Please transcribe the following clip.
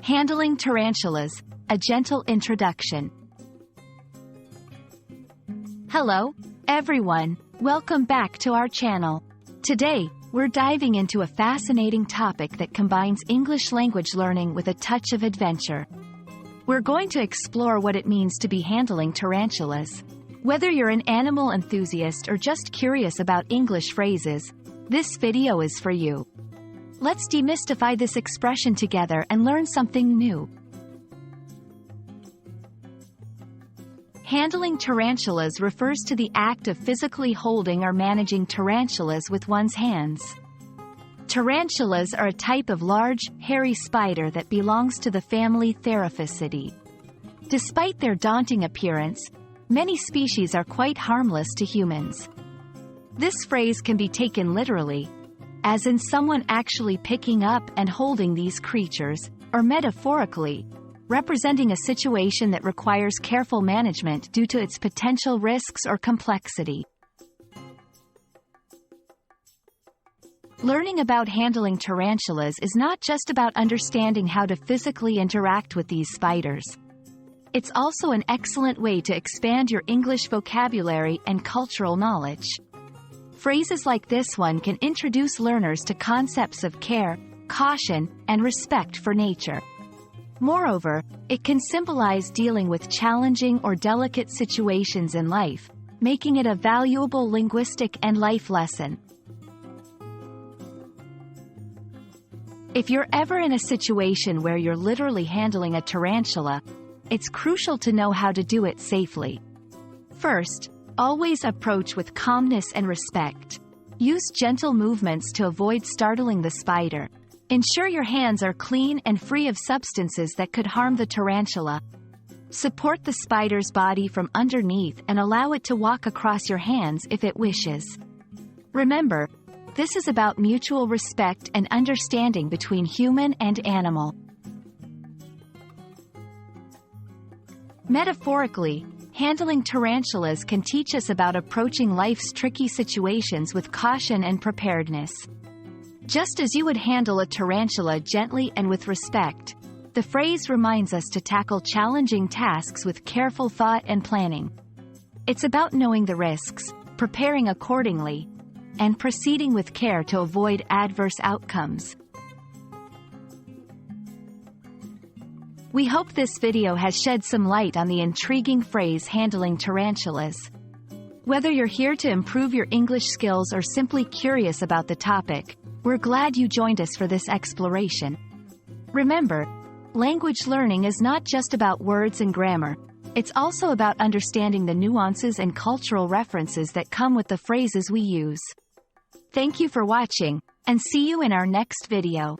Handling tarantulas, a gentle introduction. Hello, everyone. Welcome back to our channel. Today, we're diving into a fascinating topic that combines English language learning with a touch of adventure. We're going to explore what it means to be handling tarantulas. Whether you're an animal enthusiast or just curious about English phrases, this video is for you. Let's demystify this expression together and learn something new. Handling tarantulas refers to the act of physically holding or managing tarantulas with one's hands. Tarantulas are a type of large, hairy spider that belongs to the family Theraphacidae. Despite their daunting appearance, many species are quite harmless to humans. This phrase can be taken literally, as in someone actually picking up and holding these creatures, or metaphorically, representing a situation that requires careful management due to its potential risks or complexity. Learning about handling tarantulas is not just about understanding how to physically interact with these spiders. It's also an excellent way to expand your English vocabulary and cultural knowledge. Phrases like this one can introduce learners to concepts of care, caution, and respect for nature. Moreover, it can symbolize dealing with challenging or delicate situations in life, making it a valuable linguistic and life lesson. If you're ever in a situation where you're literally handling a tarantula, it's crucial to know how to do it safely. First, always approach with calmness and respect. Use gentle movements to avoid startling the spider. Ensure your hands are clean and free of substances that could harm the tarantula. Support the spider's body from underneath and allow it to walk across your hands if it wishes. Remember, this is about mutual respect and understanding between human and animal. Metaphorically, handling tarantulas can teach us about approaching life's tricky situations with caution and preparedness. Just as you would handle a tarantula gently and with respect, the phrase reminds us to tackle challenging tasks with careful thought and planning. It's about knowing the risks, preparing accordingly, and proceeding with care to avoid adverse outcomes. We hope this video has shed some light on the intriguing phrase handling tarantulas. Whether you're here to improve your English skills or simply curious about the topic, we're glad you joined us for this exploration. Remember, language learning is not just about words and grammar, it's also about understanding the nuances and cultural references that come with the phrases we use. Thank you for watching, and see you in our next video.